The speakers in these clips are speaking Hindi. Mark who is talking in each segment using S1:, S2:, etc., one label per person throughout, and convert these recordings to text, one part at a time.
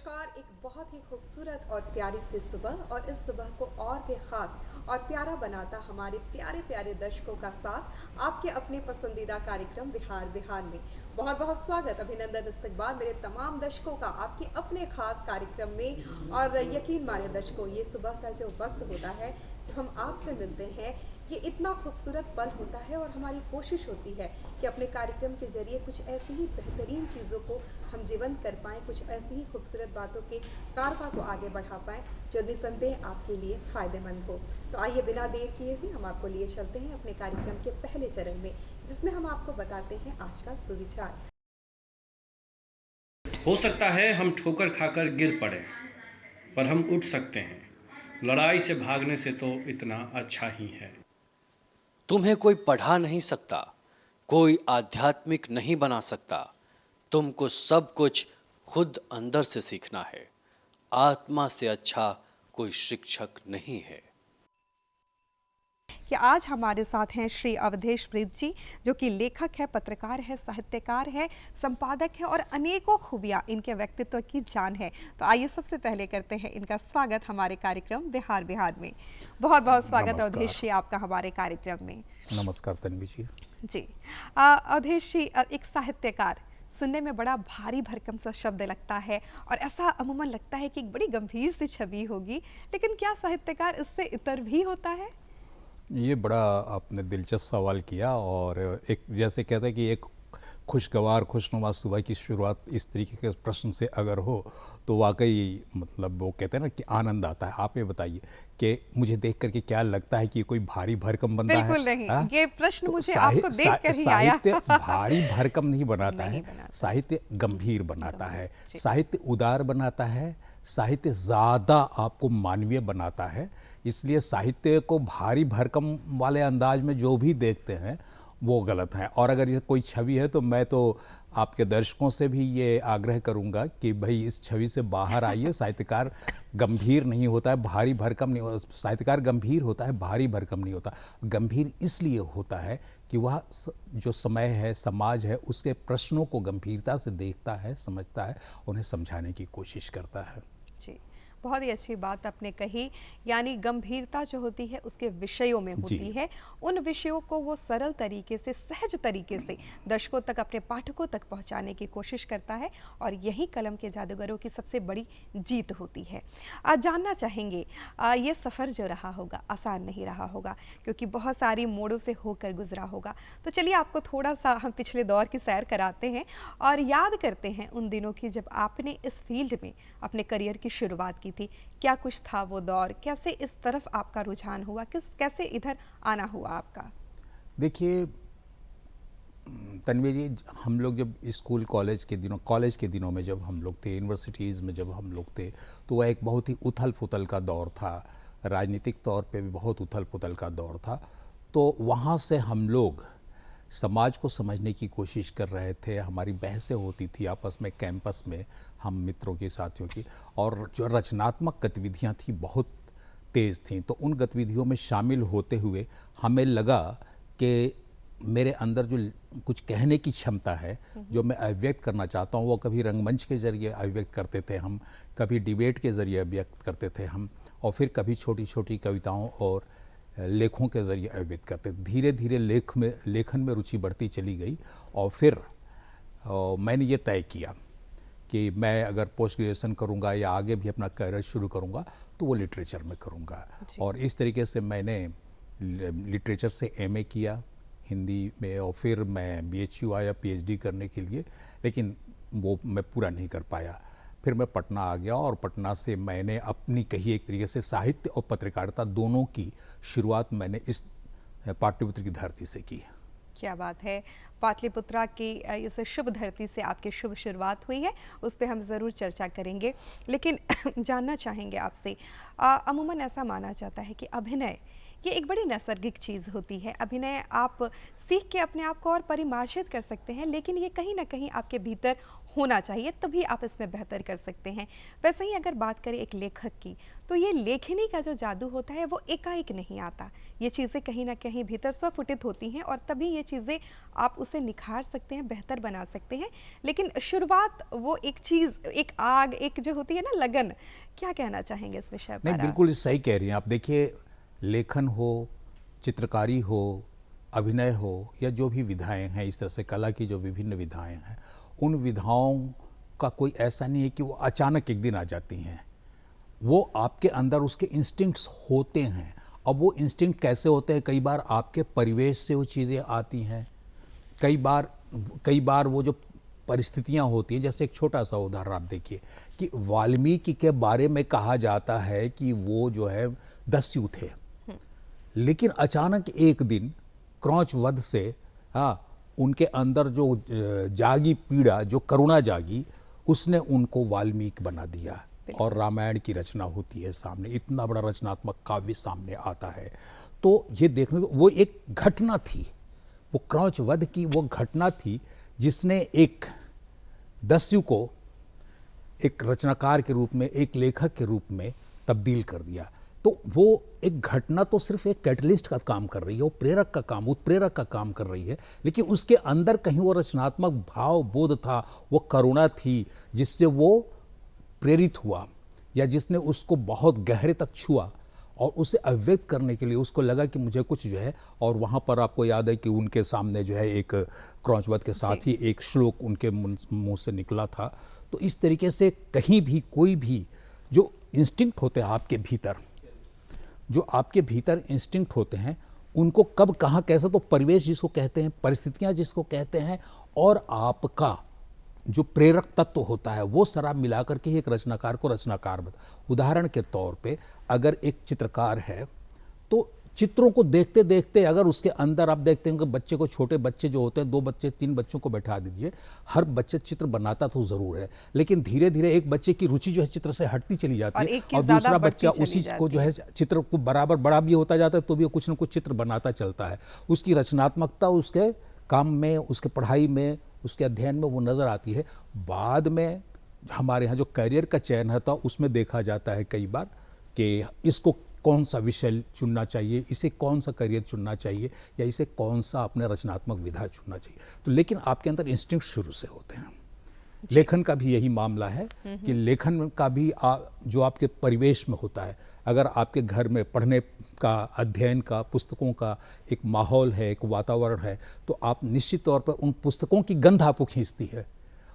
S1: नमस्कार। एक बहुत ही खूबसूरत और प्यारी सी सुबह, और इस सुबह को और भी ख़ास और प्यारा बनाता हमारे प्यारे प्यारे दर्शकों का साथ आपके अपने पसंदीदा कार्यक्रम बिहार बिहार में। बहुत बहुत स्वागत, अभिनंदन, इस्तकबाल मेरे तमाम दर्शकों का आपके अपने ख़ास कार्यक्रम में। और यकीन माने दर्शकों, ये सुबह का जो वक्त होता है जब हम आपसे मिलते हैं, ये इतना खूबसूरत पल होता है और हमारी कोशिश होती है कि अपने कार्यक्रम के जरिए कुछ ऐसी ही बेहतरीन चीज़ों को हम जीवंत कर पाएँ, कुछ ऐसी ही खूबसूरत बातों के कारवा को आगे बढ़ा पाएँ जो निसंदेह आपके लिए फ़ायदेमंद हो। तो आइए बिना देर किए हुए हम आपको लिए चलते हैं अपने कार्यक्रम के पहले चरण में, जिसमें हम आपको बताते हैं आज का सुविचार।
S2: हो सकता है हम ठोकर खाकर गिर पड़े, पर हम उठ सकते हैं। लड़ाई से भागने से तो इतना अच्छा ही है।
S3: तुम्हें कोई पढ़ा नहीं सकता, कोई आध्यात्मिक नहीं बना सकता। तुमको सब कुछ खुद अंदर से सीखना है। आत्मा से अच्छा कोई शिक्षक नहीं है।
S1: कि आज हमारे साथ हैं श्री अवधेश प्रीत जी, जो कि लेखक है, पत्रकार है, साहित्यकार है, संपादक है और अनेकों खूबियां इनके व्यक्तित्व की जान है। तो आइए सबसे पहले करते हैं इनका स्वागत हमारे कार्यक्रम बिहार बिहार में। बहुत बहुत स्वागत अवधेश जी आपका हमारे कार्यक्रम में।
S4: नमस्कार तन्वी जी।
S1: जी अवधेश जी, एक साहित्यकार सुनने में बड़ा भारी भरकम सा शब्द लगता है और ऐसा अमूमन लगता है कि एक बड़ी गंभीर सी छवि होगी, लेकिन क्या साहित्यकार इससे इतर भी होता है?
S4: ये बड़ा आपने दिलचस्प सवाल किया, और एक जैसे कहते हैं कि एक खुशगवार खुशनुमा सुबह की शुरुआत इस तरीके के प्रश्न से अगर हो तो वाकई मतलब वो कहते हैं ना कि आनंद आता है। आप ये बताइए कि मुझे देख करके क्या लगता है कि ये कोई भारी भरकम बंदा है?
S1: बिल्कुल नहीं। ये प्रश्न
S4: तो
S1: मुझे आपको देख कर ही आया।
S4: साहित्य भारी भरकम नहीं बनाता
S1: नहीं
S4: है,
S1: बनाता।
S4: साहित्य गंभीर बनाता है,
S1: जी।
S4: साहित्य उदार बनाता है, साहित्य ज़्यादा आपको मानवीय बनाता है। इसलिए साहित्य को भारी भरकम वाले अंदाज में जो भी देखते हैं वो गलत है। और अगर ये कोई छवि है तो मैं तो आपके दर्शकों से भी ये आग्रह करूंगा कि भाई इस छवि से बाहर आइए। साहित्यकार गंभीर नहीं होता है, भारी भरकम नहीं होता। साहित्यकार गंभीर होता है, भारी भरकम नहीं होता। गंभीर इसलिए होता है कि वह जो समय है, समाज है, उसके प्रश्नों को गंभीरता से देखता है, समझता है, उन्हें समझाने की कोशिश करता है।
S1: जी, बहुत ही अच्छी बात आपने कही। यानी गंभीरता जो होती है उसके विषयों में होती है। उन विषयों को वो सरल तरीके से, सहज तरीके से दर्शकों तक, अपने पाठकों तक पहुंचाने की कोशिश करता है, और यही कलम के जादूगरों की सबसे बड़ी जीत होती है। आज जानना चाहेंगे, ये सफ़र जो रहा होगा आसान नहीं रहा होगा, क्योंकि बहुत सारी मोड़ों से होकर गुजरा होगा। तो चलिए आपको थोड़ा सा हम पिछले दौर की सैर कराते हैं और याद करते हैं उन दिनों की जब आपने इस फील्ड में अपने करियर की शुरुआत की थी। क्या कुछ था वो दौर, कैसे इस तरफ आपका रुझान हुआ, कैसे इधर आना हुआ आपका?
S4: देखिए तन्वी जी, हम लोग जब स्कूल कॉलेज के दिनों में जब हम लोग थे, यूनिवर्सिटीज़ में जब हम लोग थे, तो वह एक बहुत ही उथल पुथल का दौर था। राजनीतिक तौर पे भी बहुत उथल पुथल का दौर था। तो वहाँ से हम लोग समाज को समझने की कोशिश कर रहे थे। हमारी बहसें होती थी आपस में कैंपस में, हम मित्रों की, साथियों की, और जो रचनात्मक गतिविधियाँ थी बहुत तेज़ थीं। तो उन गतिविधियों में शामिल होते हुए हमें लगा कि मेरे अंदर जो कुछ कहने की क्षमता है, जो मैं अभिव्यक्त करना चाहता हूँ, वो कभी रंगमंच के ज़रिए अभिव्यक्त करते थे हम, कभी डिबेट के ज़रिए अभिव्यक्त करते थे हम, और फिर कभी छोटी छोटी कविताओं और लेखों के ज़रिए अभिव्यक्त करते। धीरे धीरे लेखन में रुचि बढ़ती चली गई, और फिर मैंने ये तय किया कि मैं अगर पोस्ट ग्रेजुएशन करूँगा या आगे भी अपना करियर शुरू करूँगा तो वो लिटरेचर में करूँगा। और इस तरीके से मैंने लिटरेचर से एमए किया हिंदी में, और फिर मैं बीएचयू आया पीएचडी करने के लिए, लेकिन वो मैं पूरा नहीं कर पाया। फिर मैं पटना आ गया, और पटना से मैंने अपनी कही एक तरीके से साहित्य और पत्रकारिता दोनों की शुरुआत मैंने इस पाटलिपुत्र की धरती से की।
S1: क्या बात है। पाटलिपुत्रा की इस शुभ धरती से आपकी शुभ शुरुआत हुई है, उस पर हम ज़रूर चर्चा करेंगे। लेकिन जानना चाहेंगे आपसे, अमूमन ऐसा माना जाता है कि अभिनय ये एक बड़ी नैसर्गिक चीज़ होती है। अभिनय आप सीख के अपने आप को और परिभाषित कर सकते हैं, लेकिन ये कहीं ना कहीं आपके भीतर होना चाहिए, तभी आप इसमें बेहतर कर सकते हैं। वैसे ही अगर बात करें एक लेखक की, तो ये लेखनी का जो जादू होता है वो एकाएक नहीं आता। ये चीज़ें कहीं ना कहीं भीतर स्वफुटित होती हैं और तभी ये चीज़ें आप उसे निखार सकते हैं, बेहतर बना सकते हैं। लेकिन शुरुआत वो एक चीज़, एक आग, एक जो होती है ना लगन, क्या कहना चाहेंगे इस विषय पर?
S4: नहीं, बिल्कुल सही कह रही हैं आप। देखिए, लेखन हो, चित्रकारी हो, अभिनय हो, या जो भी विधाएं हैं, इस तरह से कला की जो विभिन्न विधाएं हैं, उन विधाओं का कोई ऐसा नहीं है कि वो अचानक एक दिन आ जाती हैं। वो आपके अंदर उसके इंस्टिंक्ट्स होते हैं। अब वो इंस्टिंक्ट कैसे होते हैं? कई बार आपके परिवेश से वो चीज़ें आती हैं, कई बार वो जो परिस्थितियां होती हैं। जैसे एक छोटा सा उदाहरण आप देखिए कि वाल्मीकि के बारे में कहा जाता है कि वो जो है दस्यु थे, लेकिन अचानक एक दिन क्रौच वध से उनके अंदर जो जागी पीड़ा, जो करुणा जागी, उसने उनको वाल्मीकि बना दिया और रामायण की रचना होती है सामने। इतना बड़ा रचनात्मक काव्य सामने आता है। तो ये देखने को वो एक घटना थी, वो क्रौच वध की वो घटना थी जिसने एक दस्यु को एक रचनाकार के रूप में, एक लेखक के रूप में तब्दील कर दिया। तो वो एक घटना तो सिर्फ एक कैटलिस्ट का काम कर रही है, वो प्रेरक का काम, उत्प्रेरक का काम कर रही है, लेकिन उसके अंदर कहीं वो रचनात्मक भाव बोध था, वो करुणा थी जिससे वो प्रेरित हुआ, या जिसने उसको बहुत गहरे तक छुआ और उसे अव्यक्त करने के लिए उसको लगा कि मुझे कुछ जो है। और वहाँ पर आपको याद है कि उनके सामने जो है एक क्रौचवध के साथ ही एक श्लोक उनके मुंह से निकला था। तो इस तरीके से कहीं भी कोई भी जो इंस्टिंक्ट होते हैं आपके भीतर, जो आपके भीतर इंस्टिंक्ट होते हैं, उनको कब कहाँ कैसे, तो परिवेश जिसको कहते हैं, परिस्थितियाँ जिसको कहते हैं, और आपका जो प्रेरक तत्व होता है, वो शराब मिलाकर के एक रचनाकार को रचनाकार बता। उदाहरण के तौर पे अगर एक चित्रकार है तो चित्रों को देखते देखते अगर उसके अंदर आप देखते हैं कि बच्चे को, छोटे बच्चे जो होते हैं, 2 बच्चे 3 बच्चों को बैठा दीजिए, हर बच्चे चित्र बनाता तो जरूर है, लेकिन धीरे धीरे एक बच्चे की रुचि जो है चित्र से हटती चली जाती है और दूसरा बच्चा उसी को जो है चित्र को बराबर बड़ा भी होता जाता है, तो भी कुछ न कुछ चित्र बनाता चलता है। उसकी रचनात्मकता उसके काम में, उसके पढ़ाई में, उसके अध्ययन में वो नज़र आती है। बाद में हमारे यहाँ जो करियर का चयन है तो उसमें देखा जाता है कई बार कि इसको कौन सा विषय चुनना चाहिए, इसे कौन सा करियर चुनना चाहिए, या इसे कौन सा अपने रचनात्मक विधा चुनना चाहिए। तो लेकिन आपके अंदर इंस्टिंक्ट शुरू से होते हैं। लेखन का भी यही मामला है कि लेखन का भी जो आपके परिवेश में होता है, अगर आपके घर में पढ़ने का, अध्ययन का, पुस्तकों का एक माहौल है, एक वातावरण है, तो आप निश्चित तौर पर उन पुस्तकों की गंध आपको खींचती है।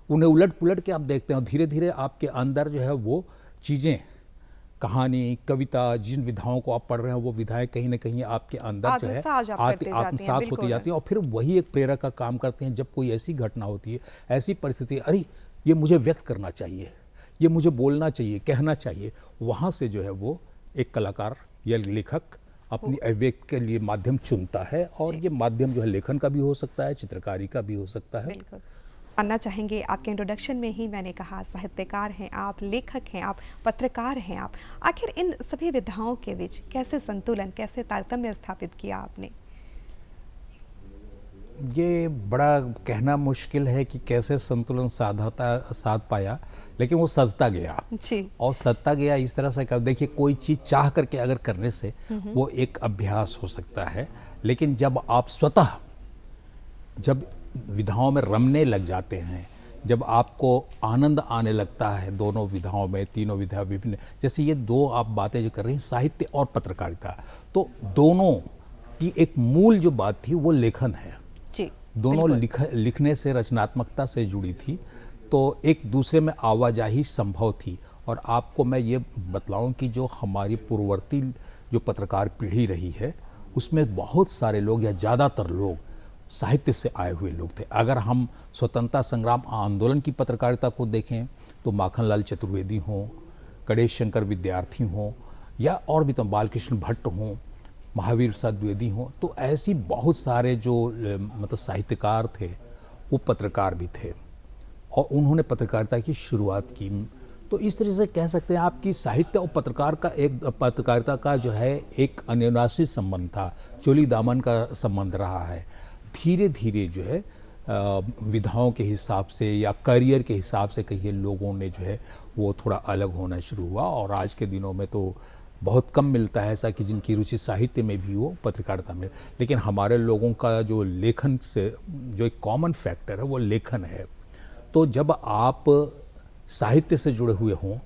S4: उन्हें उलट पुलट के आप देखते हैं और धीरे धीरे आपके अंदर जो है वो चीज़ें, कहानी, कविता, जिन विधाओं को आप पढ़ रहे हैं, वो विधाएं कहीं ना कहीं आपके अंदर जो है आत्मसात होती जाती हैं और फिर वही एक प्रेरक का काम करते हैं। जब कोई ऐसी घटना होती है, ऐसी परिस्थिति, अरे ये मुझे व्यक्त करना चाहिए, ये मुझे बोलना चाहिए, कहना चाहिए, वहाँ से जो है वो एक कलाकार या लेखक अपनी अभिव्यक्ति के लिए माध्यम चुनता है। और ये माध्यम जो है लेखन का भी हो सकता है, चित्रकारी का भी हो सकता है।
S1: बिल्कुल। जानना चाहेंगे, आपके इंट्रोडक्शन में ही मैंने कहा साहित्यकार हैं आप, लेखक हैं आप, पत्रकार हैं आप, आखिर इन सभी विधाओं के बीच कैसे संतुलन, कैसे तारतम्य स्थापित किया आपने?
S4: ये बड़ा कहना मुश्किल है कि कैसे संतुलन साध पाया, लेकिन वो सधता गया
S1: जी।
S4: और सधता गया इस तरह से कर, देखिए कोई चीज़ चाह करके अगर करने से वो एक अभ्यास हो सकता है, लेकिन जब आप स्वतः जब विधाओं में रमने लग जाते हैं, जब आपको आनंद आने लगता है दोनों विधाओं में, तीनों विधा विभिन्न, जैसे ये 2 आप बातें जो कर रही हैं, साहित्य और पत्रकारिता, तो दोनों की एक मूल जो बात थी वो लेखन है
S1: जी।
S4: दोनों लिखने से, रचनात्मकता से जुड़ी थी, तो एक दूसरे में आवाजाही संभव थी। और आपको मैं ये बतलाऊं कि जो हमारी पूर्ववर्ती जो पत्रकार पीढ़ी रही है, उसमें बहुत सारे लोग या ज़्यादातर लोग साहित्य से आए हुए लोग थे। अगर हम स्वतंत्रता संग्राम आंदोलन की पत्रकारिता को देखें तो माखनलाल चतुर्वेदी हों, गणेश शंकर विद्यार्थी हों, या और भी तो बालकृष्ण भट्ट हों, महावीर प्रसाद द्विवेदी हों, तो ऐसी बहुत सारे जो मतलब साहित्यकार थे वो पत्रकार भी थे और उन्होंने पत्रकारिता की शुरुआत की। तो इस तरह से कह सकते हैं आप कि साहित्य और पत्रकारिता का जो है एक अन्योन्यासी संबंध था, चोली दामन का संबंध रहा है। धीरे धीरे जो है विधाओं के हिसाब से या करियर के हिसाब से कहिए लोगों ने जो है वो थोड़ा अलग होना शुरू हुआ, और आज के दिनों में तो बहुत कम मिलता है ऐसा कि जिनकी रुचि साहित्य में भी हो, पत्रकारिता में। लेकिन हमारे लोगों का जो लेखन से जो एक कॉमन फैक्टर है वो लेखन है। तो जब आप साहित्य से जुड़े हुए हों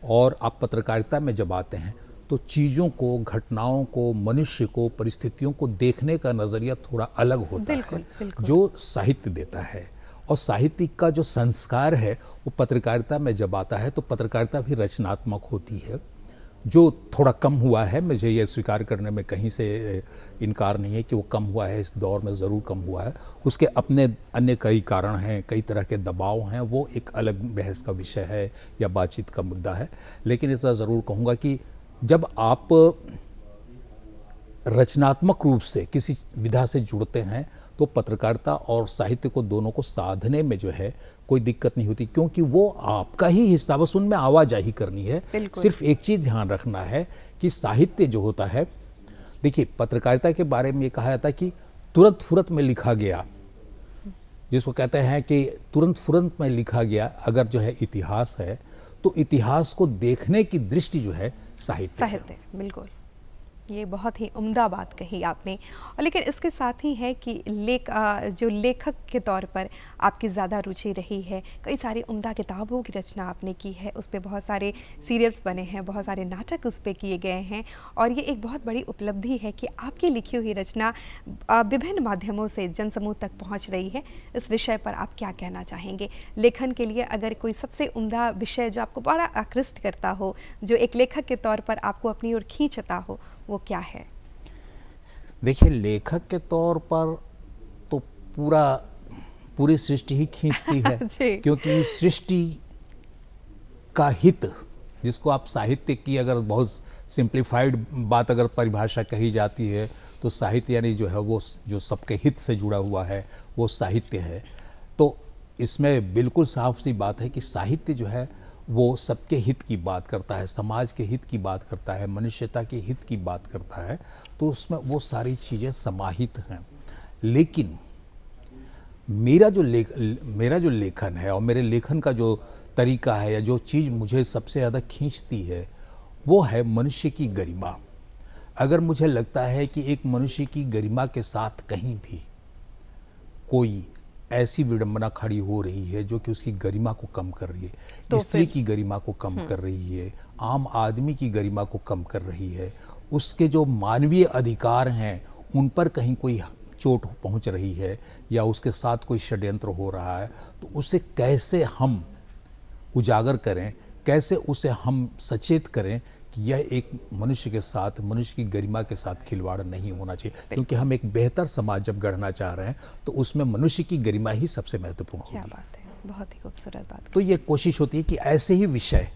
S4: और आप पत्रकारिता में जब आते हैं तो चीज़ों को, घटनाओं को, मनुष्य को, परिस्थितियों को देखने का नज़रिया थोड़ा अलग होता
S1: बिल्कुल,
S4: है,
S1: बिल्कुल।
S4: जो साहित्य देता है। और साहित्य का जो संस्कार है वो पत्रकारिता में जब आता है तो पत्रकारिता भी रचनात्मक होती है, जो थोड़ा कम हुआ है। मुझे ये स्वीकार करने में कहीं से इनकार नहीं है कि वो कम हुआ है, इस दौर में ज़रूर कम हुआ है। उसके अपने अन्य कई कारण हैं, कई तरह के दबाव हैं, वो एक अलग बहस का विषय है या बातचीत का मुद्दा है। लेकिन इतना ज़रूर कहूँगा कि जब आप रचनात्मक रूप से किसी विधा से जुड़ते हैं तो पत्रकारिता और साहित्य को दोनों को साधने में जो है कोई दिक्कत नहीं होती, क्योंकि वो आपका ही हिस्सा, बस उनमें आवाजाही करनी है। सिर्फ एक चीज़ ध्यान रखना है कि साहित्य जो होता है, देखिए पत्रकारिता के बारे में ये कहा जाता है कि तुरंत फुरत में लिखा गया, जिसको कहते हैं कि तुरंत फुरत में लिखा गया अगर जो है इतिहास है, तो इतिहास को देखने की दृष्टि जो है साहित्य है।
S1: बिल्कुल, ये बहुत ही उम्दा बात कही आपने। और लेकिन इसके साथ ही है कि जो लेखक के तौर पर आपकी ज़्यादा रुचि रही है, कई सारी उम्दा किताबों की रचना आपने की है, उस पे बहुत सारे सीरियल्स बने हैं, बहुत सारे नाटक उस पे किए गए हैं, और ये एक बहुत बड़ी उपलब्धि है कि आपकी लिखी हुई रचना विभिन्न माध्यमों से जनसमूह तक पहुँच रही है। इस विषय पर आप क्या कहना चाहेंगे? लेखन के लिए अगर कोई सबसे उम्दा विषय जो आपको बड़ा आकृष्ट करता हो, जो एक लेखक के तौर पर आपको अपनी ओर खींचता हो, वो क्या है?
S4: देखिए, लेखक के तौर पर तो पूरी सृष्टि ही खींचती है क्योंकि सृष्टि का हित, जिसको आप साहित्य की अगर बहुत सिंप्लीफाइड बात अगर परिभाषा कही जाती है तो साहित्य यानी जो है वो जो सबके हित से जुड़ा हुआ है वो साहित्य है। तो इसमें बिल्कुल साफ सी बात है कि साहित्य जो है वो सबके हित की बात करता है, समाज के हित की बात करता है, मनुष्यता के हित की बात करता है, तो उसमें वो सारी चीज़ें समाहित हैं। लेकिन मेरा जो लेखन है और मेरे लेखन का जो तरीका है या जो चीज़ मुझे सबसे ज़्यादा खींचती है वो है मनुष्य की गरिमा। अगर मुझे लगता है कि एक मनुष्य की गरिमा के साथ कहीं भी कोई ऐसी विडंबना खड़ी हो रही है जो कि उसकी गरिमा को कम कर रही है, तो स्त्री की गरिमा को कम कर रही है, आम आदमी की गरिमा को कम कर रही है, उसके जो मानवीय अधिकार हैं उन पर कहीं कोई चोट पहुंच रही है या उसके साथ कोई षड्यंत्र हो रहा है, तो उसे कैसे हम उजागर करें, कैसे उसे हम सचेत करें कि यह एक मनुष्य के साथ, मनुष्य की गरिमा के साथ खिलवाड़ नहीं होना चाहिए। क्योंकि हम एक बेहतर समाज जब गढ़ना चाह रहे हैं तो उसमें मनुष्य की गरिमा ही सबसे महत्वपूर्ण होगी।
S1: क्या बात है, बहुत ही खूबसूरत बात।
S4: तो ये कोशिश होती है कि ऐसे ही विषय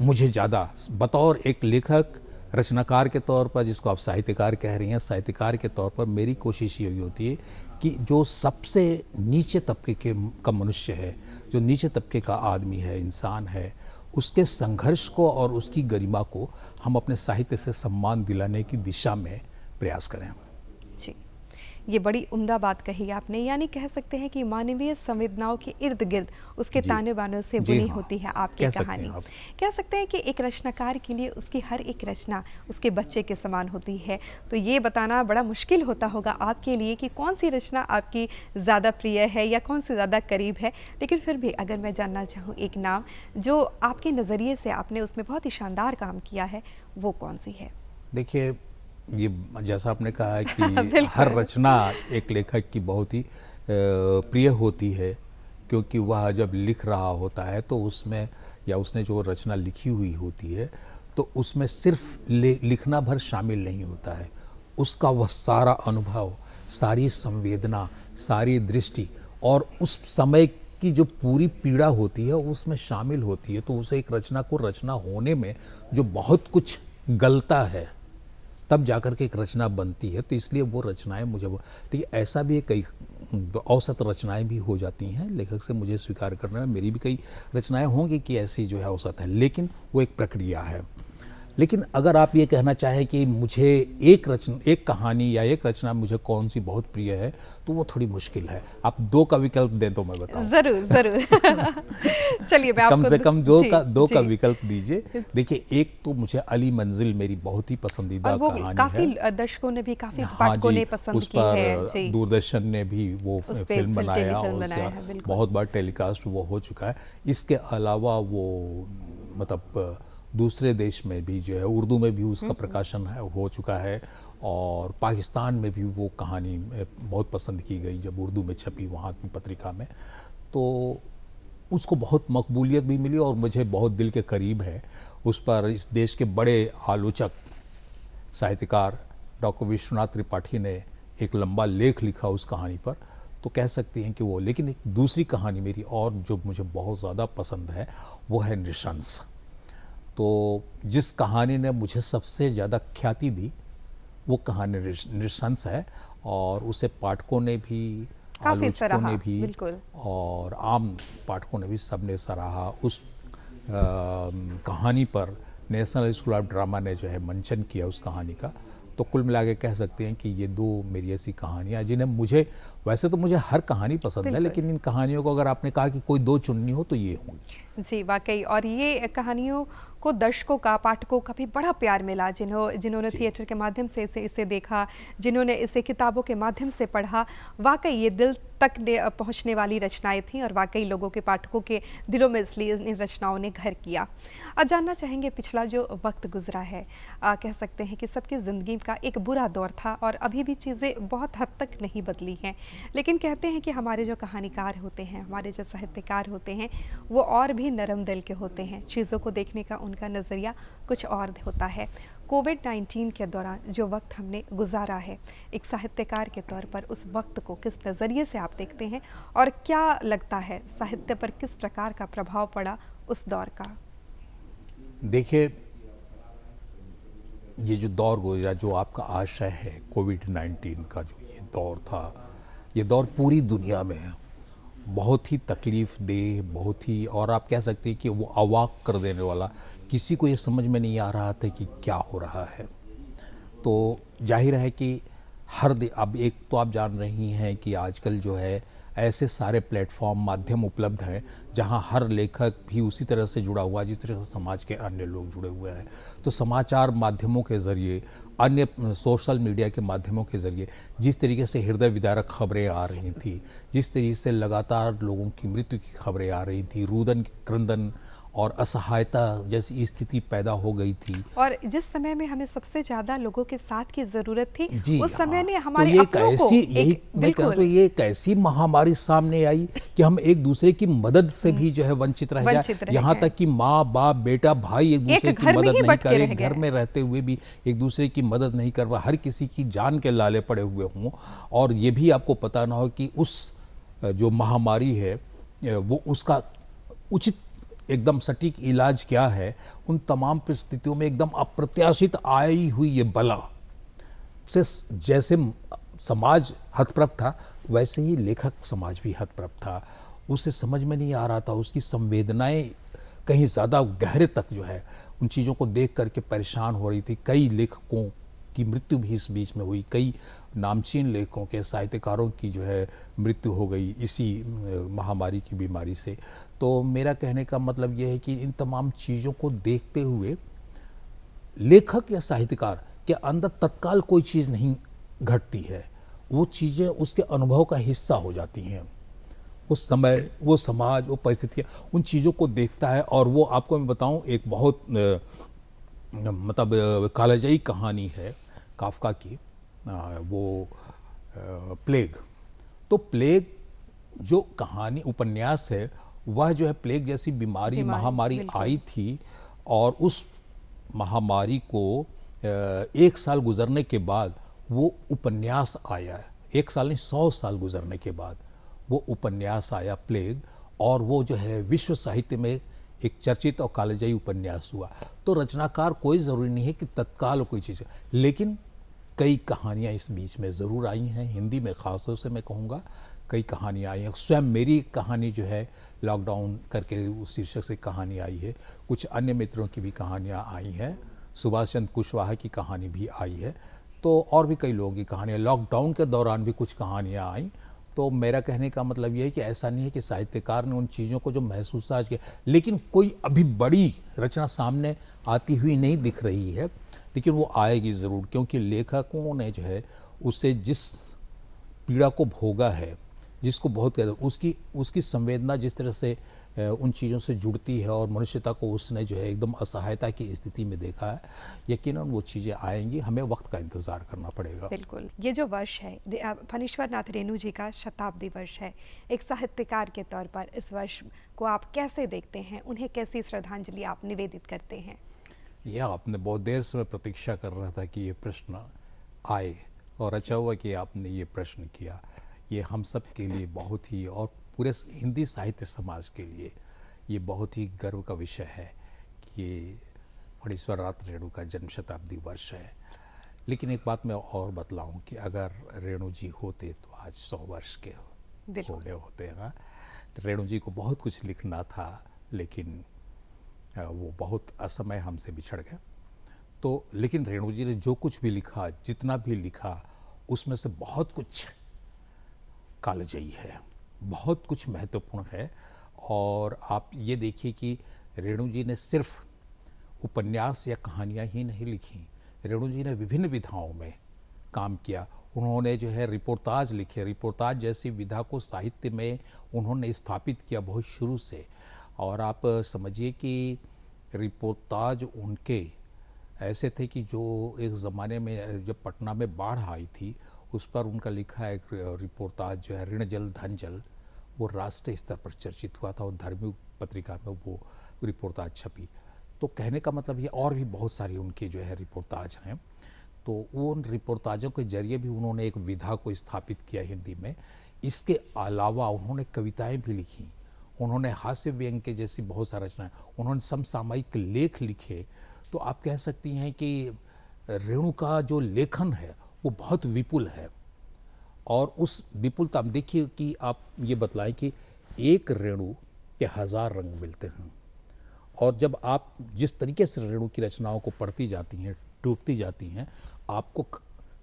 S4: मुझे ज़्यादा बतौर एक लेखक, रचनाकार के तौर पर, जिसको आप साहित्यकार कह रही हैं, साहित्यकार के तौर पर मेरी कोशिश यही होती है कि जो सबसे नीचे तबके का मनुष्य है, जो नीचे तबके का आदमी है, इंसान है, उसके संघर्ष को और उसकी गरिमा को हम अपने साहित्य से सम्मान दिलाने की दिशा में प्रयास करें।
S1: जी, ये बड़ी उम्दा बात कही आपने। यानी कह सकते हैं कि मानवीय संवेदनाओं के इर्द गिर्द उसके ताने बानों से बुनी होती है आपकी कहानी। कह सकते हैं कि एक रचनाकार के लिए उसकी हर एक रचना उसके बच्चे के समान होती है। तो ये बताना बड़ा मुश्किल होता होगा आपके लिए कि कौन सी रचना आपकी ज़्यादा प्रिय है या कौन सी ज़्यादा करीब है। लेकिन फिर भी अगर मैं जानना चाहूँ एक नाम जो आपके नज़रिए से आपने उसमें बहुत ही शानदार काम किया है, वो कौन सी है?
S4: देखिए, ये जैसा आपने कहा है कि हर रचना एक लेखक की बहुत ही प्रिय होती है, क्योंकि वह जब लिख रहा होता है तो उसमें, या उसने जो रचना लिखी हुई होती है तो उसमें सिर्फ लिखना भर शामिल नहीं होता है, उसका वह सारा अनुभव, सारी संवेदना, सारी दृष्टि और उस समय की जो पूरी पीड़ा होती है उसमें शामिल होती है। तो उसे एक रचना को रचना होने में जो बहुत कुछ गलता है, तब जाकर के एक रचना बनती है। तो इसलिए वो रचनाएं मुझे देखिए ऐसा भी है, कई औसत रचनाएं भी हो जाती हैं, लेखक से मुझे स्वीकार करना है, मेरी भी कई रचनाएं होंगी कि ऐसी जो है औसत है, लेकिन वो एक प्रक्रिया है। लेकिन अगर आप ये कहना चाहें कि मुझे एक कहानी या एक रचना मुझे कौन सी बहुत प्रिय है, तो वो थोड़ी मुश्किल है। आप दो का विकल्प दें तो मैं बताऊं।
S1: जरूर जरूर चलिए मैं
S4: कम
S1: आपको
S4: से कम दो
S1: जी।
S4: का विकल्प दीजिए। देखिए, एक तो मुझे अली मंजिल मेरी बहुत ही पसंदीदा
S1: और वो
S4: कहानी
S1: काफी
S4: है।
S1: दर्शकों ने भी, काफी
S4: हाँ
S1: पाठकों
S4: जी,
S1: ने पसंद
S4: उस
S1: की
S4: पर
S1: है जी।
S4: दूरदर्शन ने भी वो
S1: उस पे
S4: फिल्म बनाया
S1: टेलीफिल्म
S4: और
S1: बनाया
S4: उसका
S1: है, बिल्कुल।
S4: बहुत बार टेलीकास्ट वो हो चुका है। इसके अलावा वो मतलब दूसरे देश में भी जो है उर्दू में भी उसका प्रकाशन है हो चुका है, और पाकिस्तान में भी वो कहानी बहुत पसंद की गई जब उर्दू में छपी वहाँ की पत्रिका में, तो उसको बहुत मकबूलियत भी मिली और मुझे बहुत दिल के करीब है। उस पर इस देश के बड़े आलोचक साहित्यकार डॉक्टर विश्वनाथ त्रिपाठी ने एक लंबा लेख लिखा उस कहानी पर, तो कह सकती हैं कि वो। लेकिन एक दूसरी कहानी मेरी और जो मुझे बहुत ज़्यादा पसंद है वो है नृशंस। तो जिस कहानी ने मुझे सबसे ज़्यादा ख्याति दी वो कहानी नृशंस है, और उसे पाठकों ने भी,
S1: काफी
S4: आलोचकों
S1: सराहा,
S4: ने भी,
S1: बिल्कुल।
S4: और आम पाठकों ने भी, सबने सराहा। उस कहानी पर नेशनल स्कूल ऑफ ड्रामा ने जो है मंचन किया उस कहानी का। तो कुल मिला के कह सकते हैं कि ये दो मेरी ऐसी कहानियाँ जिन्हें मुझे, वैसे तो मुझे हर कहानी पसंद है,
S1: बिल्कुल।
S4: लेकिन इन कहानियों को अगर आपने कहा कि कोई दो चुननी हो तो ये होंगी।
S1: जी वाकई, और ये कहानियों को दर्शकों का, पाठकों का भी बड़ा प्यार मिला, जिन्होंने
S4: जी।
S1: थिएटर के माध्यम से इसे देखा, जिन्होंने इसे किताबों के माध्यम से पढ़ा। वाकई ये दिल तक पहुंचने वाली रचनाएं थीं, और वाकई लोगों के, पाठकों के दिलों में इसलिए इन रचनाओं ने घर किया। आज जानना चाहेंगे, पिछला जो वक्त गुजरा है, कह सकते हैं कि सबकी ज़िंदगी का एक बुरा दौर था, और अभी भी चीज़ें बहुत हद तक नहीं बदली हैं, लेकिन कहते हैं कि हमारे जो कहानीकार होते हैं, हमारे जो साहित्यकार होते हैं, वो और भी नरम दिल के होते हैं। चीज़ों को देखने का उनका नज़रिया कुछ और होता है। कोविड-19 के दौरान जो वक्त हमने गुजारा है, एक साहित्यकार के तौर पर उस वक्त को किस नज़रिए से आप देखते हैं, और क्या लगता है साहित्य पर किस प्रकार का प्रभाव पड़ा उस दौर का?
S4: देखिए, ये जो दौर गुजरा, जो आपका आशय है, कोविड-19 का जो ये दौर था, ये दौर पूरी दुनिया में बहुत ही तकलीफ देह, बहुत ही, और आप कह सकते हैं कि वो अवाक कर देने वाला। किसी को ये समझ में नहीं आ रहा था कि क्या हो रहा है। तो जाहिर है कि अब एक तो आप जान रही हैं कि आजकल जो है ऐसे सारे प्लेटफॉर्म, माध्यम उपलब्ध हैं जहां हर लेखक भी उसी तरह से जुड़ा हुआ है जिस तरह से समाज के अन्य लोग जुड़े हुए हैं। तो समाचार माध्यमों के ज़रिए, अन्य सोशल मीडिया के माध्यमों के ज़रिए जिस तरीके से हृदय विदारक खबरें आ रही थी, जिस तरीके से लगातार लोगों की मृत्यु की खबरें आ रही थी, रुदन क्रंदन और असहायता जैसी स्थिति पैदा हो गई थी,
S1: और जिस समय में हमें सबसे ज़्यादा लोगों के साथ की ज़रूरत थी,
S4: जी
S1: उस समय
S4: हाँ,
S1: ने हमारे
S4: तो ये
S1: अपनों को
S4: यही मैं कह रहा हूं, तो ये एक ऐसी महामारी सामने आई कि हम एक दूसरे की मदद से भी जो है वंचित रह गए। यहाँ तक कि माँ बाप बेटा भाई एक दूसरे की मदद नहीं कर, एक घर में रहते हुए भी एक दूसरे की मदद नहीं कर पा, हर किसी की जान के लाले पड़े हुए हों, और ये भी आपको पता ना हो कि उस जो महामारी है वो उसका उचित एकदम सटीक इलाज क्या है। उन तमाम परिस्थितियों में एकदम अप्रत्याशित आई हुई ये बला से जैसे समाज हतप्रभ था, वैसे ही लेखक समाज भी हतप्रभ था। उसे समझ में नहीं आ रहा था, उसकी संवेदनाएं कहीं ज़्यादा गहरे तक जो है उन चीज़ों को देख करके परेशान हो रही थी। कई लेखकों की मृत्यु भी इस बीच में हुई, कई नामचीन लेखकों के, साहित्यकारों की जो है मृत्यु हो गई इसी महामारी की बीमारी से। तो मेरा कहने का मतलब यह है कि इन तमाम चीज़ों को देखते हुए लेखक या साहित्यकार के अंदर तत्काल कोई चीज़ नहीं घटती है, वो चीज़ें उसके अनुभव का हिस्सा हो जाती हैं। उस समय वो समाज, वो परिस्थितियाँ उन चीज़ों को देखता है। और वो आपको मैं बताऊं, एक बहुत मतलब कालजयी कहानी है काफका की, वो प्लेग। तो प्लेग जो कहानी उपन्यास है, वह जो है प्लेग जैसी बीमारी महामारी आई थी, और उस महामारी को 1 साल गुजरने के बाद वो उपन्यास आया है। 1 साल नहीं, 100 साल गुजरने के बाद वो उपन्यास आया प्लेग, और वो जो है विश्व साहित्य में एक चर्चित और कालजयी उपन्यास हुआ। तो रचनाकार कोई ज़रूरी नहीं है कि तत्काल कोई चीज़, लेकिन कई कहानियाँ इस बीच में ज़रूर आई हैं। हिंदी में ख़ासतौर से मैं कहूँगा कई कहानियाँ आई हैं। स्वयं मेरी कहानी जो है लॉकडाउन करके उस शीर्षक से कहानी आई है। कुछ अन्य मित्रों की भी कहानियाँ आई हैं। सुभाष चंद्र कुशवाहा की कहानी भी आई है। तो और भी कई लोगों की कहानियाँ, लॉकडाउन के दौरान भी कुछ कहानियाँ आई। तो मेरा कहने का मतलब ये है कि ऐसा नहीं है कि साहित्यकार ने उन चीज़ों को जो महसूस आज किया, लेकिन कोई अभी बड़ी रचना सामने आती हुई नहीं दिख रही है, लेकिन वो आएगी ज़रूर, क्योंकि लेखकों ने जो है उससे जिस पीड़ा को भोगा है, जिसको बहुत उसकी संवेदना जिस तरह से उन चीज़ों से जुड़ती है और मनुष्यता को उसने जो है एकदम असहायता की स्थिति में देखा है, यकीनन वो चीज़ें आएंगी। हमें वक्त का इंतज़ार करना पड़ेगा।
S1: बिल्कुल। ये जो वर्ष है फणीश्वर नाथ रेणु जी का शताब्दी वर्ष है, एक साहित्यकार के तौर पर इस वर्ष को आप कैसे देखते हैं? उन्हें कैसी श्रद्धांजलि आप निवेदित करते हैं?
S4: यह आपने बहुत देर से मैं प्रतीक्षा कर रहा था कि ये प्रश्न आए, और अच्छा हुआ कि आपने ये प्रश्न किया। ये हम सब के लिए बहुत ही, और पूरे हिंदी साहित्य समाज के लिए ये बहुत ही गर्व का विषय है कि फणीश्वर नाथ रेणु का जन्म शताब्दी वर्ष है। लेकिन एक बात मैं और बतलाऊं कि अगर रेणु जी होते तो आज 100 वर्ष के हो गए होते हैं ना। रेणु जी को बहुत कुछ लिखना था, लेकिन वो बहुत असमय हमसे बिछड़ गए। तो लेकिन रेणु जी ने जो कुछ भी लिखा, जितना भी लिखा, उसमें से बहुत कुछ कालजयी है, बहुत कुछ महत्वपूर्ण है। और आप ये देखिए कि रेणु जी ने सिर्फ उपन्यास या कहानियाँ ही नहीं लिखी, रेणु जी ने विभिन्न विधाओं में काम किया। उन्होंने जो है रिपोर्टाज लिखे, रिपोर्टाज जैसी विधा को साहित्य में उन्होंने स्थापित किया बहुत शुरू से। और आप समझिए कि रिपोर्टाज उनके ऐसे थे कि जो एक ज़माने में जब पटना में बाढ़ आई थी, उस पर उनका लिखा एक रिपोर्टाज जो है ऋण जल धन जल, वो राष्ट्रीय स्तर पर चर्चित हुआ था और धर्मी पत्रिका में वो रिपोर्टाज छपी। तो कहने का मतलब ये और भी बहुत सारी उनकी जो है रिपोर्टाज हैं। तो वो उन रिपोर्टाजों के जरिए भी उन्होंने एक विधा को स्थापित किया हिंदी में। इसके अलावा उन्होंने कविताएं भी लिखी, उन्होंने हास्य व्यंग के जैसी बहुत सारी रचनाएं, उन्होंने समसामयिक लेख लिखे। तो आप कह सकती हैं कि रेणु का जो लेखन है वो बहुत विपुल है। और उस विपुलता में देखिए कि आप ये बतलाएं कि एक रेणु के 1000 रंग मिलते हैं। और जब आप जिस तरीके से रेणु की रचनाओं को पढ़ती जाती हैं, डूबती जाती हैं, आपको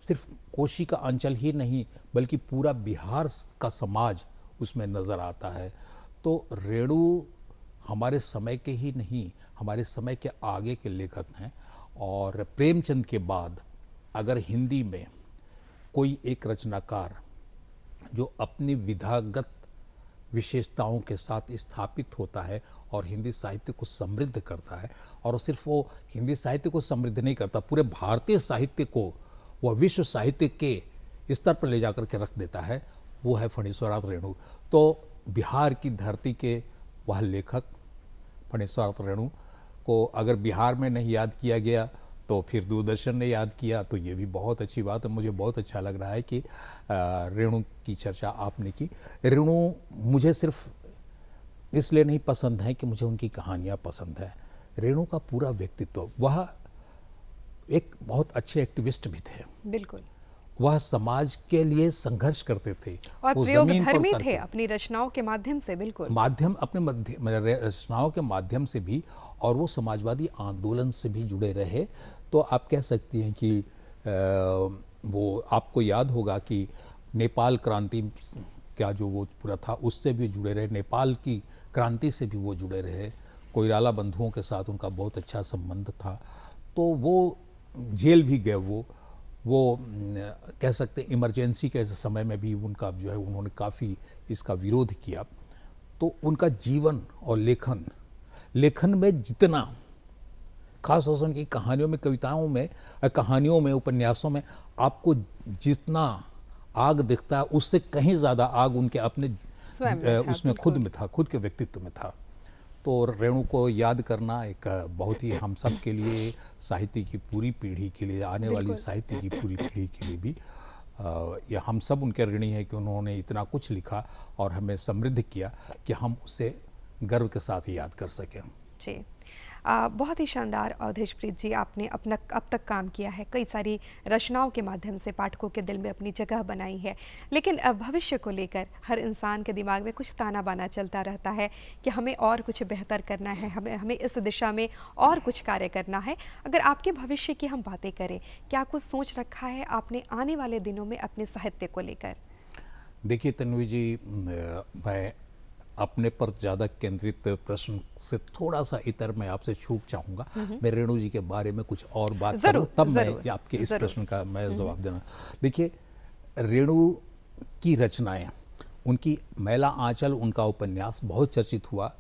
S4: सिर्फ कोशी का अंचल ही नहीं बल्कि पूरा बिहार का समाज उसमें नज़र आता है। तो रेणु हमारे समय के ही नहीं, हमारे समय के आगे के लेखक हैं। और प्रेमचंद के बाद अगर हिंदी में कोई एक रचनाकार जो अपनी विधागत विशेषताओं के साथ स्थापित होता है और हिंदी साहित्य को समृद्ध करता है, और सिर्फ वो हिंदी साहित्य को समृद्ध नहीं करता, पूरे भारतीय साहित्य को वह विश्व साहित्य के स्तर पर ले जाकर के रख देता है, वो है फणीश्वर नाथ रेणु। तो बिहार की धरती के वह लेखक फणीश्वर नाथ रेणु को अगर बिहार में नहीं याद किया गया तो फिर दूरदर्शन ने याद किया, तो ये भी बहुत अच्छी बात है। मुझे बहुत अच्छा लग रहा है कि रेणु की चर्चा आपने की। रेणु मुझे सिर्फ इसलिए नहीं पसंद है कि मुझे उनकी कहानियाँ पसंद है, रेणु का पूरा व्यक्तित्व, वह एक बहुत अच्छे एक्टिविस्ट भी थे।
S1: बिल्कुल,
S4: वह समाज के लिए संघर्ष करते थे
S1: और प्रयोगधर्मी थे अपनी रचनाओं के माध्यम से। बिल्कुल,
S4: माध्यम अपने रचनाओं के माध्यम से भी, और वो समाजवादी आंदोलन से भी जुड़े रहे। तो आप कह सकती हैं कि वो आपको याद होगा कि नेपाल क्रांति का जो वो पूरा था उससे भी जुड़े रहे, नेपाल की क्रांति से भी वो जुड़े रहे, कोइराला बंधुओं के साथ उनका बहुत अच्छा संबंध था। तो वो जेल भी गए, वो कह सकते हैं इमरजेंसी के समय में भी उनका जो है उन्होंने काफ़ी इसका विरोध किया। तो उनका जीवन और लेखन में जितना, खास तौर से उनकी कहानियों में, कहानियों में, उपन्यासों में आपको जितना आग दिखता है उससे कहीं ज़्यादा आग उनके अपने उसमें खुद में था, खुद के व्यक्तित्व में था। तो रेणु को याद करना एक बहुत ही हम सब के लिए, साहित्य की पूरी पीढ़ी के लिए, आने वाली साहित्य की पूरी पीढ़ी के लिए भी या हम सब उनके ऋणी हैं कि उन्होंने इतना कुछ लिखा और हमें समृद्ध किया कि हम उसे गर्व के साथ याद कर सकें।
S1: जी। बहुत ही शानदार अवधेशप्रीत जी, आपने अपना अब तक काम किया है, कई सारी रचनाओं के माध्यम से पाठकों के दिल में अपनी जगह बनाई है, लेकिन भविष्य को लेकर हर इंसान के दिमाग में कुछ ताना बाना चलता रहता है कि हमें और कुछ बेहतर करना है, हमें हमें इस दिशा में और कुछ कार्य करना है। अगर आपके भविष्य की हम बातें करें, क्या कुछ सोच रखा है आपने आने वाले दिनों में अपने साहित्य को लेकर?
S4: देखिए तन्वी जी, मैं अपने पर ज़्यादा केंद्रित प्रश्न से थोड़ा सा इतर मैं आपसे छूट चाहूँगा। मैं रेणु जी के बारे में कुछ और बात करूँ तब मैं आपके इस प्रश्न का मैं जवाब देना। देखिए, रेणु की रचनाएं, उनकी मैला आंचल, उनका उपन्यास बहुत चर्चित हुआ।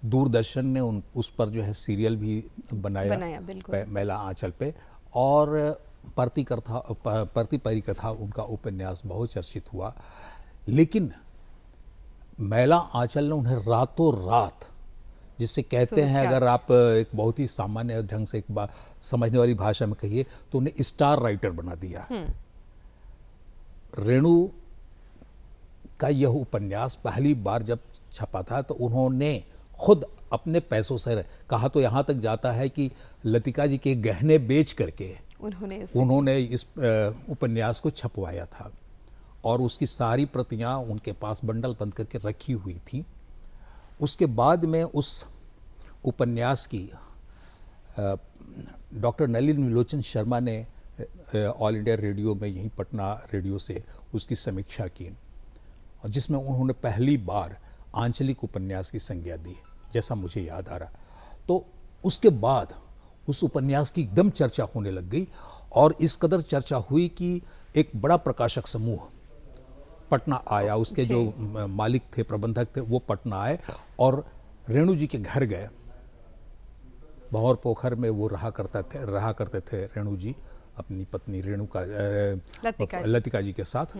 S4: दूरदर्शन ने उस पर जो है सीरियल भी बनाया
S1: बिल्कुल।
S4: मैला आंचल पे, और प्रति परिकथा उनका उपन्यास बहुत चर्चित हुआ। लेकिन मैला आंचल ने उन्हें रातों रात, जिसे कहते हैं, अगर आप एक बहुत ही सामान्य ढंग से एक बात समझने वाली भाषा में कहिए तो उन्हें स्टार राइटर बना दिया। रेणु का यह उपन्यास पहली बार जब छपा था तो उन्होंने खुद अपने पैसों से, कहा तो यहाँ तक जाता है कि लतिका जी के गहने बेच करके उन्होंने इस उपन्यास को छपवाया था, और उसकी सारी प्रतियां उनके पास बंडल बंद करके रखी हुई थी। उसके बाद में उस उपन्यास की डॉक्टर नलिन विलोचन शर्मा ने ऑल इंडिया रेडियो में, यहीं पटना रेडियो से उसकी समीक्षा की, जिसमें उन्होंने पहली बार आंचलिक उपन्यास की संज्ञा दी, जैसा मुझे याद आ रहा। तो उसके बाद उस उपन्यास की एकदम चर्चा होने लग गई, और इस कदर चर्चा हुई कि एक बड़ा प्रकाशक समूह पटना आया। उसके जो मालिक थे, प्रबंधक थे, वो पटना आए और रेणु जी के घर गए। भंवर पोखर में वो रहा करते थे रेणु जी अपनी पत्नी लतिका जी के साथ।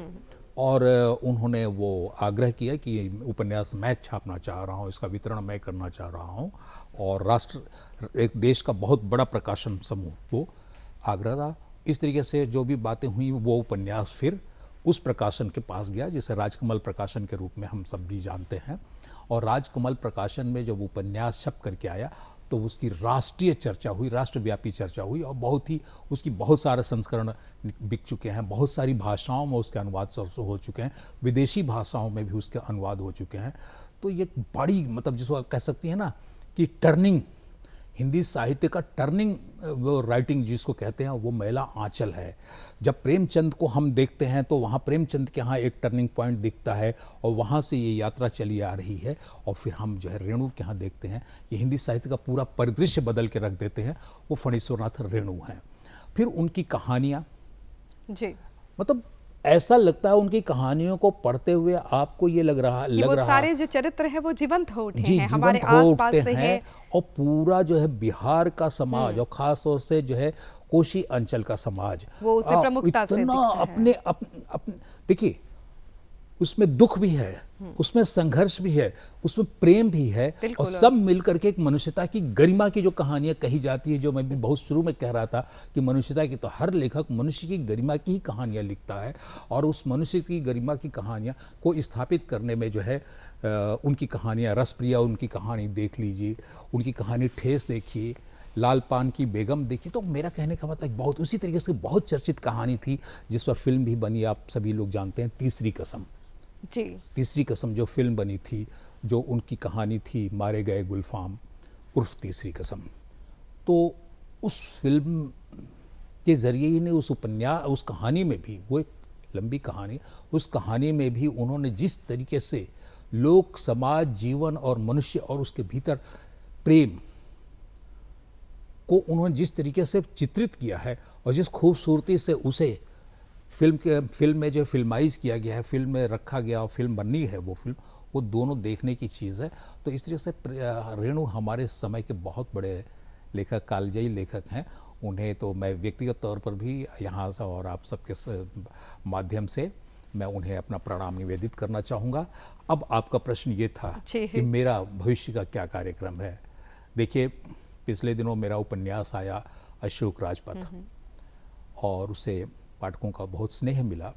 S4: और उन्होंने वो आग्रह किया कि उपन्यास मैं छापना चाह रहा हूँ, इसका वितरण मैं करना चाह रहा हूँ, और एक देश का बहुत बड़ा प्रकाशन समूह वो आग्रह था। इस तरीके से जो भी बातें हुई, वो उपन्यास फिर उस प्रकाशन के पास गया जिसे राजकमल प्रकाशन के रूप में हम सब भी जानते हैं। और राजकमल प्रकाशन में जब उपन्यास छप करके आया तो उसकी राष्ट्रीय चर्चा हुई, राष्ट्रव्यापी चर्चा हुई, और उसकी बहुत सारे संस्करण बिक चुके हैं, बहुत सारी भाषाओं में उसके अनुवाद हो चुके हैं, विदेशी भाषाओं में भी उसके अनुवाद हो चुके हैं। तो ये बड़ी, मतलब जिसको आप कह सकती हैं ना कि टर्निंग, हिंदी साहित्य का टर्निंग वो राइटिंग जिसको कहते हैं, वो मैला आंचल है। जब प्रेमचंद को हम देखते हैं तो वहाँ प्रेमचंद के यहाँ एक टर्निंग पॉइंट दिखता है, और वहाँ से ये यात्रा चली आ रही है। और फिर हम जो है रेणु के यहाँ देखते हैं, ये हिंदी साहित्य का पूरा परिदृश्य बदल के रख देते हैं। वो फणीश्वरनाथ रेणु हैं। फिर उनकी कहानियाँ,
S1: जी,
S4: मतलब ऐसा लगता है उनकी कहानियों को पढ़ते हुए आपको ये लग रहा
S1: सारे जो चरित्र है वो जीवंत हो उठे
S4: हैं,
S1: हमारे आसपास से
S4: हैं। और पूरा जो है बिहार का समाज, और खास तौर से जो है कोशी अंचल का समाज,
S1: वो उसमें प्रमुखता से दिखता
S4: अपने देखिए, उसमें दुख भी है, उसमें संघर्ष भी है, उसमें प्रेम भी है, और सब मिलकर के एक मनुष्यता की गरिमा की जो कहानियां कही जाती है, जो मैं भी बहुत शुरू में कह रहा था कि मनुष्यता की तो हर लेखक मनुष्य की गरिमा की ही कहानियां लिखता है, और उस मनुष्य की गरिमा की कहानियां को स्थापित करने में जो है उनकी कहानियां, रसप्रिया उनकी कहानी देख लीजिए, उनकी कहानी ठेस देखिए, लाल पान की बेगम देखी। तो मेरा कहने का मतलब बहुत उसी तरीके से बहुत चर्चित कहानी थी जिस पर फिल्म भी बनी, आप सभी लोग जानते हैं, तीसरी कसम।
S1: जी,
S4: तीसरी कसम जो फिल्म बनी थी, जो उनकी कहानी थी मारे गए गुलफाम उर्फ तीसरी कसम। तो उस फिल्म के जरिए ही ने उस कहानी में भी, वो एक लंबी कहानी, उस कहानी में भी उन्होंने जिस तरीके से लोक, समाज, जीवन और मनुष्य और उसके भीतर प्रेम को उन्होंने जिस तरीके से चित्रित किया है, और जिस खूबसूरती से उसे फिल्म में जो फिल्माइज किया गया है, फिल्म में रखा गया और फिल्म बनी है, वो दोनों देखने की चीज़ है। तो इस तरीके से रेणु हमारे समय के बहुत बड़े लेखक, कालजयी लेखक हैं। उन्हें तो मैं व्यक्तिगत तौर पर भी यहाँ से और आप सबके माध्यम से मैं उन्हें अपना प्रणाम निवेदित करना चाहूँगा। अब आपका प्रश्न ये था कि मेरा भविष्य का क्या कार्यक्रम है। देखिए, पिछले दिनों मेरा उपन्यास आया अशोक राजपथ, और उसे पाठकों का बहुत स्नेह मिला।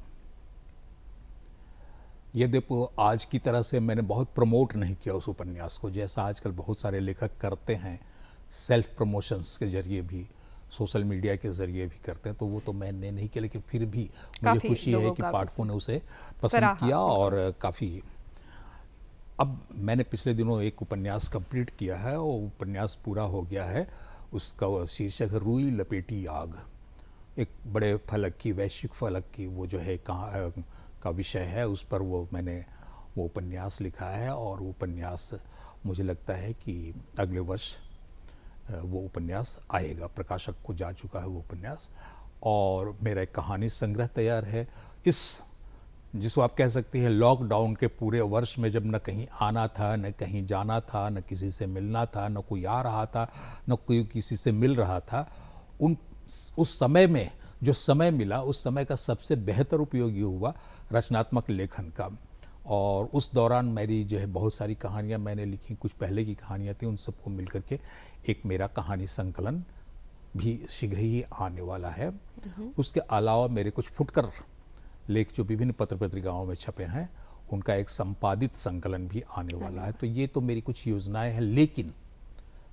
S4: यद्यपि आज की तरह से मैंने बहुत प्रमोट नहीं किया उस उपन्यास को, जैसा आजकल बहुत सारे लेखक करते हैं, सेल्फ प्रमोशंस के जरिए भी, सोशल मीडिया के ज़रिए भी करते हैं, तो वो तो मैंने नहीं किया, लेकिन फिर भी मुझे
S1: काफ़ी
S4: खुशी है
S1: लोगों
S4: कि
S1: का
S4: पाठकों ने उसे पसंद
S1: सराहा,
S4: किया
S1: बिल्कुल।
S4: और काफ़ी। अब मैंने पिछले दिनों एक उपन्यास कंप्लीट किया है और उपन्यास पूरा हो गया है। उसका शीर्षक है रुई लपेटी आग। एक बड़े फलक की, वैश्विक फलक की वो जो है कहाँ का विषय है, उस पर वो मैंने वो उपन्यास लिखा है और वो उपन्यास मुझे लगता है कि अगले वर्ष वो उपन्यास आएगा, प्रकाशक को जा चुका है वो उपन्यास। और मेरा एक कहानी संग्रह तैयार है। इस जिसको आप कह सकते हैं लॉकडाउन के पूरे वर्ष में, जब न कहीं आना था, न कहीं जाना था, न किसी से मिलना था, न कोई आ रहा था, न कोई किसी से मिल रहा था, उस समय में जो समय मिला, उस समय का सबसे बेहतर उपयोग ये हुआ रचनात्मक लेखन का। और उस दौरान मेरी जो है बहुत सारी कहानियाँ मैंने लिखी, कुछ पहले की कहानियाँ थी, उन सबको मिल करके एक मेरा कहानी संकलन भी शीघ्र ही आने वाला है। उसके अलावा मेरे कुछ फुटकर लेख जो विभिन्न पत्र पत्रिकाओं में छपे हैं, उनका एक संपादित संकलन भी आने वाला है। तो ये तो मेरी कुछ योजनाएं हैं, लेकिन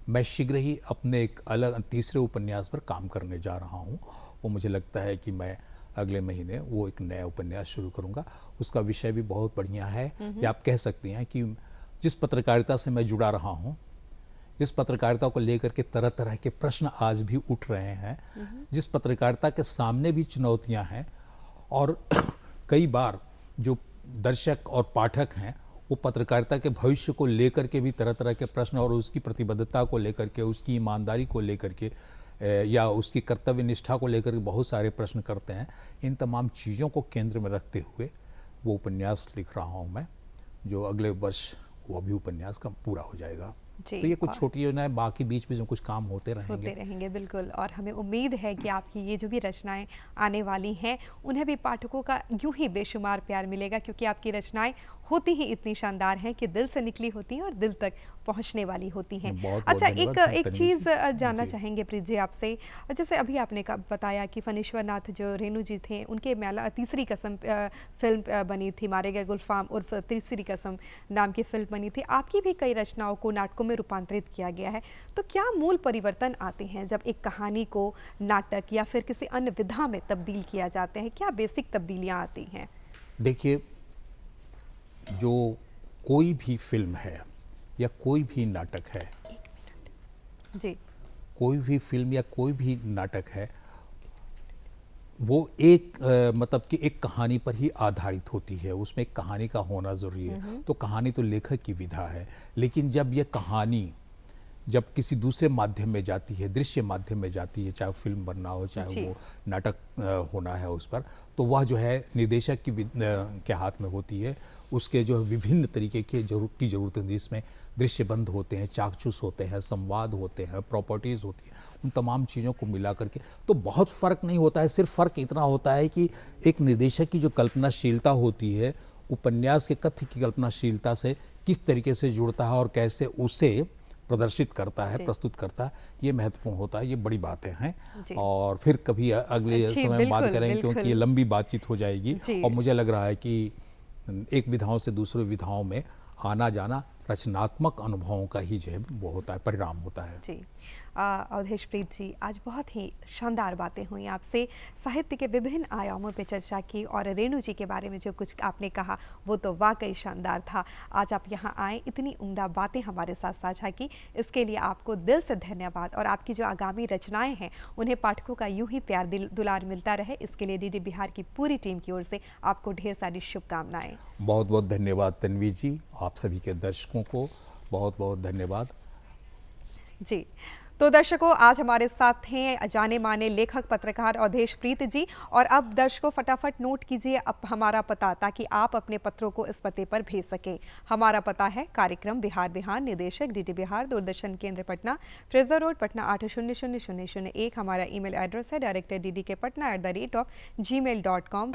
S4: मैं शीघ्र ही अपने एक अलग तीसरे उपन्यास पर काम करने जा रहा हूँ। वो मुझे लगता है कि मैं अगले महीने वो एक नया उपन्यास शुरू करूँगा। उसका विषय भी बहुत बढ़िया है। या आप कह सकते हैं कि जिस पत्रकारिता से मैं जुड़ा रहा हूँ, जिस पत्रकारिता को लेकर के तरह तरह के प्रश्न आज भी उठ रहे हैं, जिस पत्रकारिता के सामने भी चुनौतियाँ हैं, और कई बार जो दर्शक और पाठक हैं वो पत्रकारिता के भविष्य को लेकर के भी तरह तरह के प्रश्न, और उसकी प्रतिबद्धता को लेकर के, उसकी ईमानदारी को लेकर के, या उसकी कर्तव्य निष्ठा को लेकर के बहुत सारे प्रश्न करते हैं। इन तमाम चीज़ों को केंद्र में रखते हुए वो उपन्यास लिख रहा हूँ मैं, जो अगले वर्ष वो भी उपन्यास का पूरा हो जाएगा।
S1: जी,
S4: तो ये कुछ छोटी योजनाएं, बाकी बीच बीच में कुछ काम होते रहेंगे।
S1: बिल्कुल। और हमें उम्मीद है कि आपकी ये जो भी रचनाएं आने वाली हैं, उन्हें भी पाठकों का यूं ही बेशुमार प्यार मिलेगा, क्योंकि आपकी रचनाएं होती ही इतनी शानदार हैं कि दिल से निकली होती हैं और दिल तक पहुंचने वाली होती हैं।
S4: बहुत
S1: अच्छा,
S4: धन्यवाद
S1: एक
S4: तन्वी
S1: चीज़
S4: जी।
S1: जानना
S4: जी।
S1: चाहेंगे प्रीत जी आपसे। जैसे अभी आपने बताया कि फणीश्वर नाथ जो रेणु जी थे, उनके मेला तीसरी कसम फिल्म बनी थी, मारे गए गुलफाम उर्फ तीसरी कसम नाम की फिल्म बनी थी। आपकी भी कई रचनाओं को नाटकों में रूपांतरित किया गया है। तो क्या मूल परिवर्तन आते हैं जब एक कहानी को नाटक या फिर किसी अन्य विधा में तब्दील किया जाते हैं? क्या बेसिक तब्दीलियां आती हैं?
S4: देखिए, जो कोई भी फिल्म है या कोई भी नाटक है,
S1: जी,
S4: कोई भी फिल्म या कोई भी नाटक है, वो एक मतलब कि एक कहानी पर ही आधारित होती है। उसमें एक कहानी का होना ज़रूरी है। तो कहानी तो लेखक की विधा है, लेकिन जब ये कहानी जब किसी दूसरे माध्यम में जाती है, दृश्य माध्यम में जाती है, चाहे फिल्म बनना हो, चाहे वो नाटक होना है उस पर, तो वह जो है निर्देशक के हाथ में होती है। उसके जो विभिन्न तरीके की ज़रूरत है, जिसमें दृश्य बंध होते हैं, चाकचूस होते हैं, संवाद होते हैं, प्रॉपर्टीज़ होती हैं, उन तमाम चीज़ों को मिला करके तो बहुत फ़र्क नहीं होता है। सिर्फ फ़र्क इतना होता है कि एक निर्देशक की जो कल्पनाशीलता होती है, उपन्यास के कथ्य की कल्पनाशीलता से किस तरीके से जुड़ता है और कैसे उसे प्रदर्शित करता है, प्रस्तुत करता है, ये महत्वपूर्ण होता है। ये बड़ी बातें हैं और फिर कभी अगले समय में बात करेंगे, क्योंकि ये लंबी बातचीत हो जाएगी। और मुझे लग रहा है कि एक विधाओं से दूसरे विधाओं में आना जाना रचनात्मक अनुभवों का ही जो है वो होता है, परिणाम होता है।
S1: जी, अवधेश प्रीत जी, आज बहुत ही शानदार बातें हुई आपसे, साहित्य के विभिन्न आयामों पे चर्चा की, और रेणु जी के बारे में जो कुछ आपने कहा वो तो वाकई शानदार था। आज आप यहाँ आए, इतनी उम्दा बातें हमारे साथ साझा की, इसके लिए आपको दिल से धन्यवाद। और आपकी जो आगामी रचनाएं हैं उन्हें पाठकों का यूं ही प्यार दुलार मिलता रहे, इसके लिए डीडी बिहार की पूरी टीम की ओर से आपको ढेर सारी शुभकामनाएं।
S4: बहुत बहुत धन्यवाद तन्वी जी, आप सभी के दर्शकों को बहुत बहुत धन्यवाद।
S1: जी, तो दर्शकों, आज हमारे साथ थे जाने माने लेखक पत्रकार अवधेश प्रीत जी। और अब दर्शकों फटाफट नोट कीजिए अब हमारा पता, ताकि आप अपने पत्रों को इस पते पर भेज सकें। हमारा पता है कार्यक्रम बिहार बिहार, निदेशक डीडी बिहार, दूरदर्शन केंद्र पटना, फ्रेजर रोड पटना 800001। हमारा ईमेल एड्रेस है director ddkpatna@gmail.com।